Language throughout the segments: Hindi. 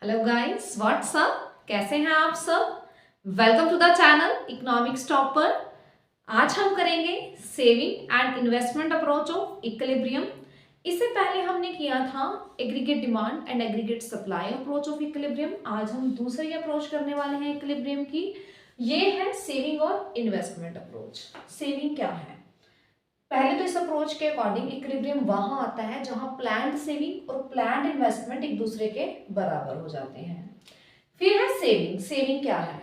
Hello guys, what's up? कैसे हैं आप सब? Welcome to the channel economics topper. आज हम करेंगे saving and investment approach of equilibrium. इससे पहले हमने किया था aggregate demand and aggregate supply approach of equilibrium. आज हम दूसरी अप्रोच करने वाले हैं इक्विलिब्रियम की। ये है सेविंग और इन्वेस्टमेंट अप्रोच। सेविंग क्या है? पहले तो इस अप्रोच के अकॉर्डिंग इक्विलिब्रियम वहां आता है जहां प्लान्ड सेविंग और प्लान्ड इन्वेस्टमेंट एक दूसरे के बराबर हो जाते हैं। फिर है सेविंग। सेविंग क्या है?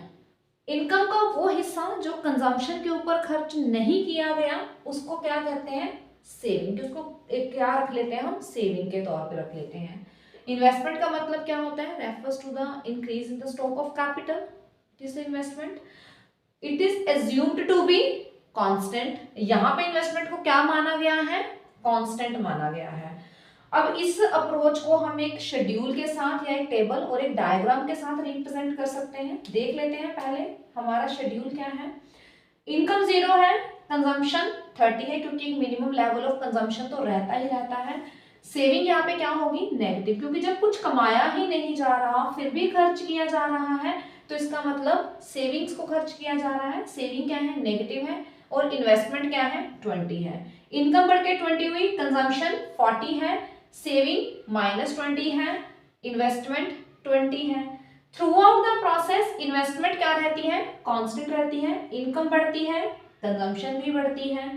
इनकम का वो हिस्सा जो कंजम्पशन के ऊपर खर्च नहीं किया गया, उसको क्या कहते हैं? सेविंग। उसको क्या रख लेते हैं हम? सेविंग के तौर पे रख लेते हैं। इन्वेस्टमेंट का मतलब क्या होता है? Refers to the increase in the stock of capital. This investment it is assumed to be constant. यहाँ पे इन्वेस्टमेंट को क्या माना गया है? कांस्टेंट माना गया है। अब इस अप्रोच को हम एक शेड्यूल के साथ या एक टेबल और एक डायग्राम के साथ रिप्रेजेंट कर सकते हैं। देख लेते हैं पहले हमारा शेड्यूल क्या है। इनकम 0 है, कंजम्पशन 30 है क्योंकि एक मिनिमम लेवल ऑफ कंजम्पशन तो रहता ही रहता है। सेविंग यहाँ पे क्या होगी? नेगेटिव, क्योंकि जब कुछ कमाया ही नहीं जा रहा फिर भी खर्च किया जा रहा है तो इसका मतलब सेविंग्स को खर्च किया जा रहा है। सेविंग क्या है? नेगेटिव है। और इन्वेस्टमेंट क्या है? 20 है। इनकम बढ़ के 20 हुई, कंजम्पशन 40 है, सेविंग -20 है, इन्वेस्टमेंट 20 है। Through out the process investment क्या रहती है? कांस्टेंट रहती है। इनकम बढ़ती है, कंजम्पशन भी बढ़ती है।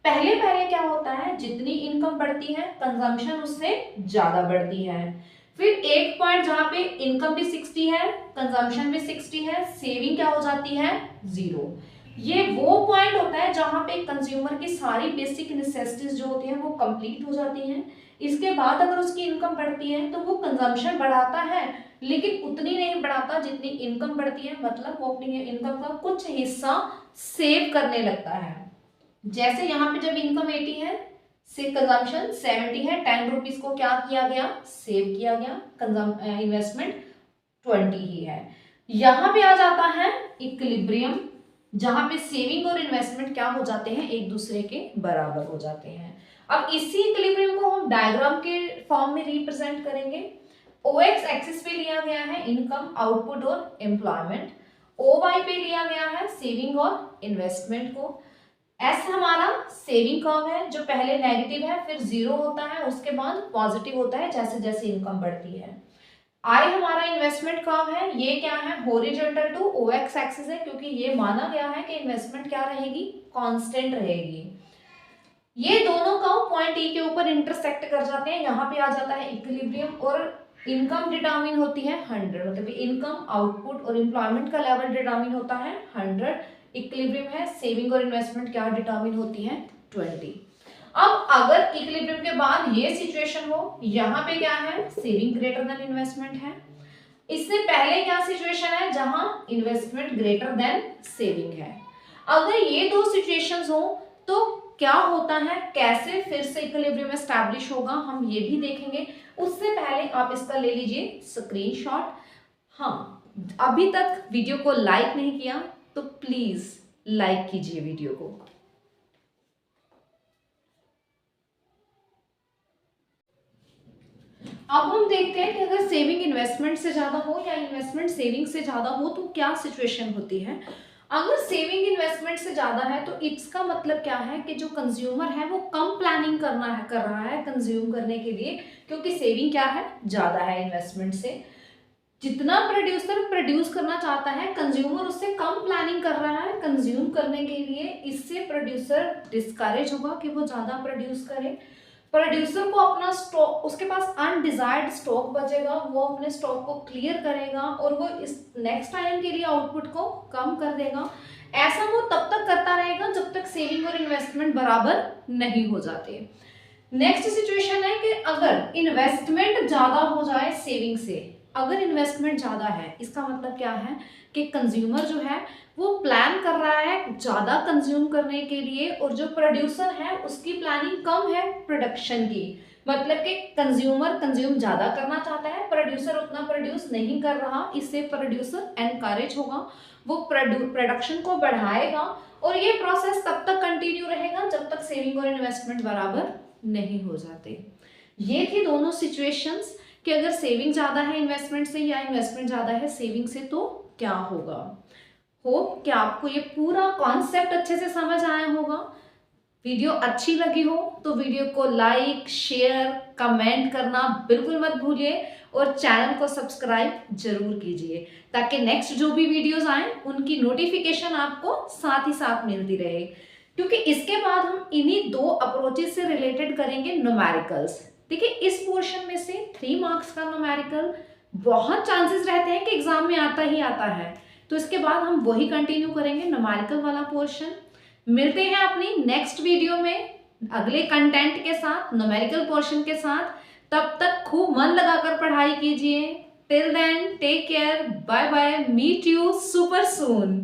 पहले पहले क्या होता है? जितनी इनकम बढ़ती है कंजम्पशन उससे ज्यादा बढ़ती है। फिर एक पॉइंट जहां पे इनकम भी 60 है, कंजम्पशन भी 60 है, सेविंग क्या हो जाती है? 0। ये वो पॉइंट होता है जहां पे कंज्यूमर की सारी बेसिक नेसेसिटीज जो होती हैं वो कंप्लीट हो जाती हैं। इसके बाद अगर उसकी इनकम बढ़ती है तो वो कंजम्पशन बढ़ाता है लेकिन उतनी नहीं बढ़ाता जितनी इनकम बढ़ती है। मतलब वो अपनी इनकम का कुछ हिस्सा सेव करने लगता है। जैसे यहाँ पे जब इनकम 80 है से कंजम्पशन 70 है, 10 रुपीज को क्या किया गया? सेव किया गया। इन्वेस्टमेंट 20 ही है। यहाँ पे आ जाता है इक्विलिब्रियम जहां पे सेविंग और इन्वेस्टमेंट क्या हो जाते हैं? एक दूसरे के बराबर हो जाते हैं। अब इसी इक्विलिब्रियम को हम डायग्राम के फॉर्म में रिप्रेजेंट करेंगे। OX एक्सिस पे लिया गया है इनकम, आउटपुट और एम्प्लॉयमेंट। OY पे लिया गया है सेविंग और इन्वेस्टमेंट को। S हमारा सेविंग कर्व है जो पहले नेगेटिव है फिर 0 होता है उसके बाद पॉजिटिव होता है जैसे जैसे इनकम बढ़ती है। आई हमारा इन्वेस्टमेंट कर्व है। ये क्या है? हॉरिजॉन्टल टू OX एक्सिस है क्योंकि ये माना गया है कि इन्वेस्टमेंट क्या रहेगी? कांस्टेंट रहेगी। ये दोनों कर्व पॉइंट E के ऊपर इंटरसेक्ट कर जाते हैं। यहाँ पे आ जाता है इक्विलिब्रियम और इनकम डिटरमिन होती है 100। मतलब इनकम, आउटपुट और एम्प्लॉयमेंट का लेवल डिटरमिन होता है 100। इक्विलिब्रियम है, सेविंग और इन्वेस्टमेंट क्या डिटरमिन होती है? 20। अब अगर इक्विलिब्रियम के बाद ये सिचुएशन हो, यहाँ पे क्या है? सेविंग ग्रेटर देन इन्वेस्टमेंट है। इससे पहले क्या सिचुएशन है? जहां इन्वेस्टमेंट ग्रेटर देन सेविंग है। अगर ये दो सिचुएशंस हो तो क्या होता है? कैसे फिर से इक्विलिब्रियम एस्टैब्लिश होगा हम ये भी देखेंगे। उससे पहले आप इसका ले लीजिए स्क्रीनशॉट। हाँ, अभी तक वीडियो को लाइक नहीं किया तो प्लीज लाइक कीजिए वीडियो को। अब हम देखते हैं कि अगर सेविंग इन्वेस्टमेंट से ज्यादा हो या इन्वेस्टमेंट सेविंग से ज्यादा हो तो क्या सिचुएशन होती है। अगर सेविंग इन्वेस्टमेंट से ज्यादा है तो इसका मतलब क्या है कि जो कंज्यूमर है वो कम प्लानिंग कर रहा है कंज्यूम करने के लिए, क्योंकि सेविंग क्या है? ज्यादा है इन्वेस्टमेंट से। जितना प्रोड्यूसर प्रोड्यूस करना चाहता है कंज्यूमर उससे कम प्लानिंग कर रहा है कंज्यूम करने के लिए। इससे प्रोड्यूसर डिस्करेज होगा कि वो ज्यादा प्रोड्यूस करे। प्रोड्यूसर को अपना स्टॉक, उसके पास अनडिजायर्ड स्टॉक बचेगा, वो अपने स्टॉक को क्लियर करेगा और वो इस नेक्स्ट टाइम के लिए आउटपुट को कम कर देगा। ऐसा वो तब तक करता रहेगा जब तक सेविंग और इन्वेस्टमेंट बराबर नहीं हो जाते। नेक्स्ट सिचुएशन है कि अगर इन्वेस्टमेंट ज्यादा हो जाए सेविंग से। अगर इन्वेस्टमेंट ज्यादा है इसका मतलब क्या है कि कंज्यूमर जो है वो प्लान कर रहा है ज्यादा कंज्यूम करने के लिए और जो प्रोड्यूसर है उसकी प्लानिंग कम है प्रोडक्शन की। मतलब कि कंज्यूमर कंज्यूम ज्यादा करना चाहता है, प्रोड्यूसर उतना प्रोड्यूस नहीं कर रहा। इससे प्रोड्यूसर एनकरेज होगा, वो प्रोडक्शन को बढ़ाएगा और ये प्रोसेस तब तक कंटिन्यू रहेगा जब तक सेविंग और इन्वेस्टमेंट बराबर नहीं हो जाते। ये थी दोनों सिचुएशंस कि अगर सेविंग ज़्यादा है इन्वेस्टमेंट से या इन्वेस्टमेंट ज़्यादा है सेविंग से तो क्या होगा। होप कि आपको ये पूरा कॉन्सेप्ट अच्छे से समझ आया होगा। वीडियो अच्छी लगी हो तो वीडियो को लाइक, शेयर, कमेंट करना बिल्कुल मत भूलिए और चैनल को सब्सक्राइब जरूर कीजिए ताकि नेक्स्ट जो भी वीडियोस आए उनकी नोटिफिकेशन आपको साथ ही साथ मिलती रहे। क्योंकि इसके बाद हम इन्हीं दो अप्रोचेस से रिलेटेड करेंगे न्यूमेरिकल्स। देखिए इस पोर्शन में से 3 मार्क्स का न्यूमेरिकल बहुत चांसेस रहते हैं कि एग्जाम में आता ही आता है, तो इसके बाद हम वही कंटिन्यू करेंगे न्यूमेरिकल वाला पोर्शन। मिलते हैं अपनी नेक्स्ट वीडियो में अगले कंटेंट के साथ, न्यूमेरिकल पोर्शन के साथ। तब तक खूब मन लगाकर पढ़ाई कीजिए। Till then take care, bye bye, meet you super soon.